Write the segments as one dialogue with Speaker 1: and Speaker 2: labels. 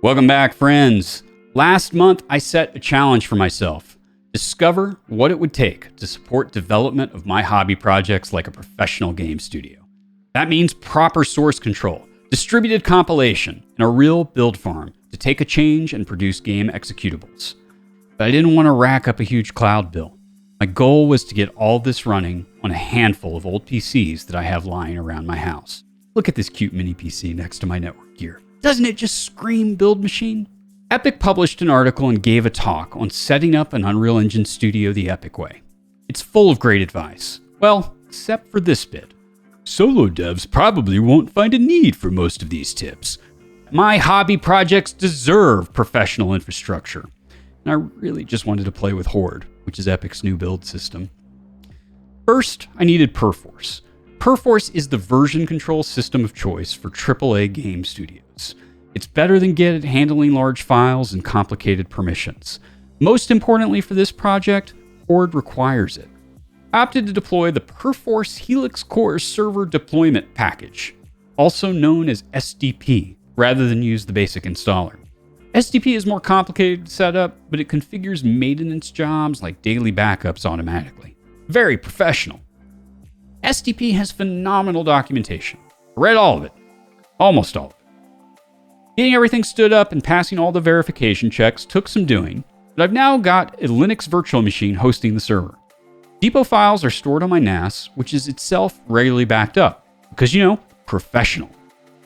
Speaker 1: Welcome back, friends. Last month, I set a challenge for myself. Discover what it would take to support development of my hobby projects like a professional game studio. That means proper source control, distributed compilation, and a real build farm to take a change and produce game executables. But I didn't want to rack up a huge cloud bill. My goal was to get all this running on a handful of old PCs that I have lying around my house. Look at this cute mini PC next to my network gear. Doesn't it just scream build machine? Epic published an article and gave a talk on setting up an Unreal Engine studio the Epic way. It's full of great advice. Well, except for this bit. Solo devs probably won't find a need for most of these tips. My hobby projects deserve professional infrastructure. And I really just wanted to play with Horde, which is Epic's new build system. First, I needed Perforce. Perforce is the version control system of choice for AAA game studios. It's better than Git at handling large files and complicated permissions. Most importantly for this project, Horde requires it. I opted to deploy the Perforce Helix Core Server Deployment Package, also known as SDP, rather than use the basic installer. SDP is more complicated to set up, but it configures maintenance jobs like daily backups automatically. Very professional. SDP has phenomenal documentation. I read all of it. Almost all of it. Getting everything stood up and passing all the verification checks took some doing, but I've now got a Linux virtual machine hosting the server. Depot files are stored on my NAS, which is itself regularly backed up, because, professional.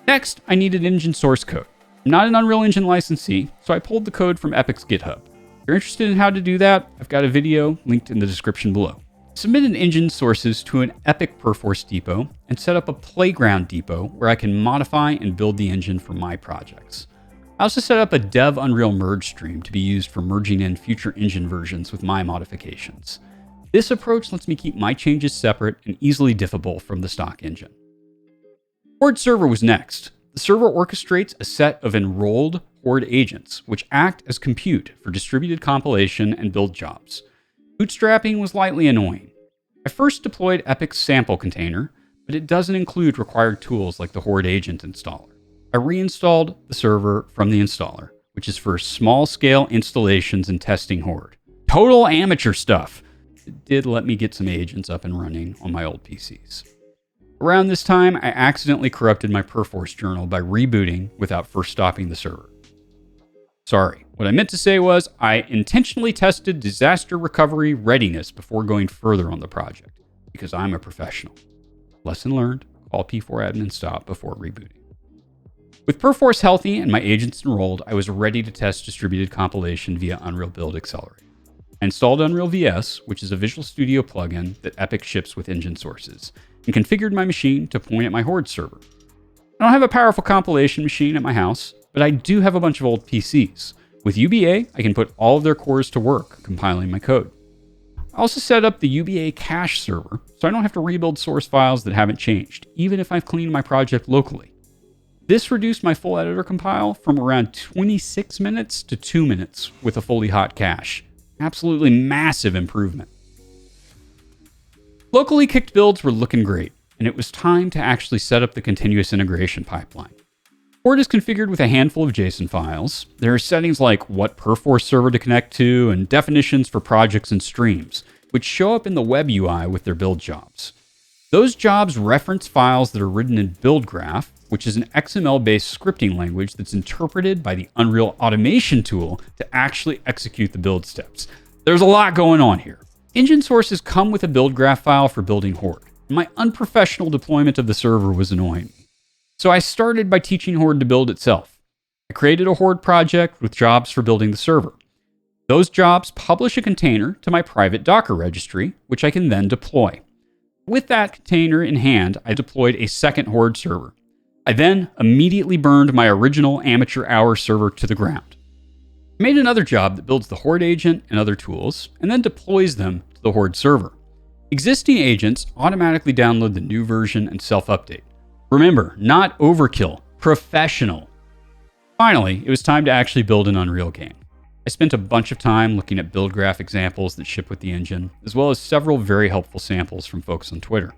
Speaker 1: Next, I needed engine source code. I'm not an Unreal Engine licensee, so I pulled the code from Epic's GitHub. If you're interested in how to do that, I've got a video linked in the description below. Submitted engine sources to an Epic Perforce depot and set up a playground depot where I can modify and build the engine for my projects. I also set up a dev Unreal merge stream to be used for merging in future engine versions with my modifications. This approach lets me keep my changes separate and easily diffable from the stock engine. Horde Server was next. The server orchestrates a set of enrolled Horde agents, which act as compute for distributed compilation and build jobs. Bootstrapping was lightly annoying. I first deployed Epic's sample container, but it doesn't include required tools like the Horde agent installer. I reinstalled the server from the installer, which is for small-scale installations and testing Horde. Total amateur stuff. It did let me get some agents up and running on my old PCs. Around this time, I accidentally corrupted my Perforce journal by rebooting without first stopping the server. Sorry, what I meant to say was I intentionally tested disaster recovery readiness before going further on the project, because I'm a professional. Lesson learned, call P4 admin stop before rebooting. With Perforce healthy and my agents enrolled, I was ready to test distributed compilation via Unreal Build Accelerator. I installed Unreal VS, which is a Visual Studio plugin that Epic ships with engine sources, and configured my machine to point at my Horde server. I don't have a powerful compilation machine at my house, but I do have a bunch of old PCs. With UBA, I can put all of their cores to work compiling my code. I also set up the UBA cache server, so I don't have to rebuild source files that haven't changed, even if I've cleaned my project locally. This reduced my full editor compile from around 26 minutes to 2 minutes with a fully hot cache. Absolutely massive improvement. Locally kicked builds were looking great, and it was time to actually set up the continuous integration pipeline. Horde is configured with a handful of JSON files. There are settings like what Perforce server to connect to and definitions for projects and streams, which show up in the web UI with their build jobs. Those jobs reference files that are written in BuildGraph, which is an XML-based scripting language that's interpreted by the Unreal Automation tool to actually execute the build steps. There's a lot going on here. Engine sources come with a BuildGraph file for building Horde. My unprofessional deployment of the server was annoying me. So I started by teaching Horde to build itself. I created a Horde project with jobs for building the server. Those jobs publish a container to my private Docker registry, which I can then deploy. With that container in hand, I deployed a second Horde server. I then immediately burned my original amateur hour server to the ground. I made another job that builds the Horde agent and other tools, and then deploys them to the Horde server. Existing agents automatically download the new version and self-update. Remember, not overkill, professional. Finally, it was time to actually build an Unreal game. I spent a bunch of time looking at BuildGraph examples that ship with the engine, as well as several very helpful samples from folks on Twitter.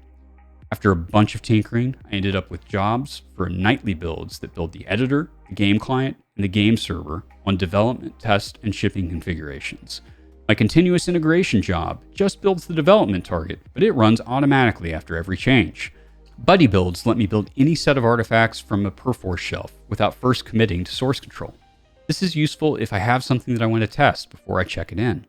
Speaker 1: After a bunch of tinkering, I ended up with jobs for nightly builds that build the editor, the game client, and the game server on development, test, and shipping configurations. My continuous integration job just builds the development target, but it runs automatically after every change. Buddy builds let me build any set of artifacts from a Perforce shelf without first committing to source control. This is useful if I have something that I want to test before I check it in.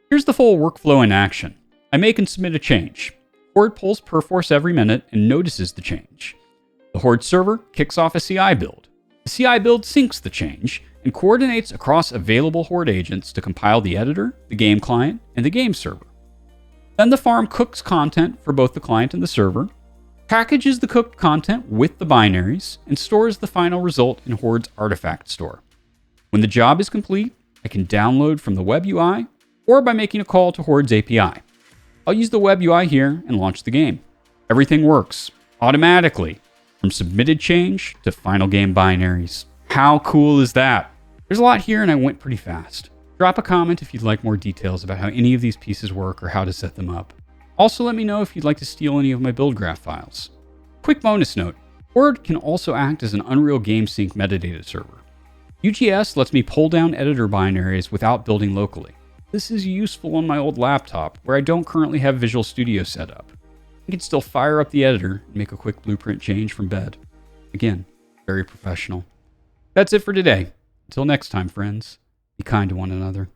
Speaker 1: Here's the full workflow in action. I make and submit a change. Horde pulls Perforce every minute and notices the change. The Horde server kicks off a CI build. The CI build syncs the change and coordinates across available Horde agents to compile the editor, the game client, and the game server. Then the farm cooks content for both the client and the server, packages the cooked content with the binaries, and stores the final result in Horde's artifact store. When the job is complete, I can download from the web UI or by making a call to Horde's API. I'll use the web UI here and launch the game. Everything works automatically, from submitted change to final game binaries. How cool is that? There's a lot here and I went pretty fast. Drop a comment if you'd like more details about how any of these pieces work or how to set them up. Also let me know if you'd like to steal any of my build graph files. Quick bonus note, Horde can also act as an Unreal Game Sync metadata server. UGS lets me pull down editor binaries without building locally. This is useful on my old laptop, where I don't currently have Visual Studio set up. I can still fire up the editor and make a quick blueprint change from bed. Again, very professional. That's it for today. Until next time, friends, be kind to one another.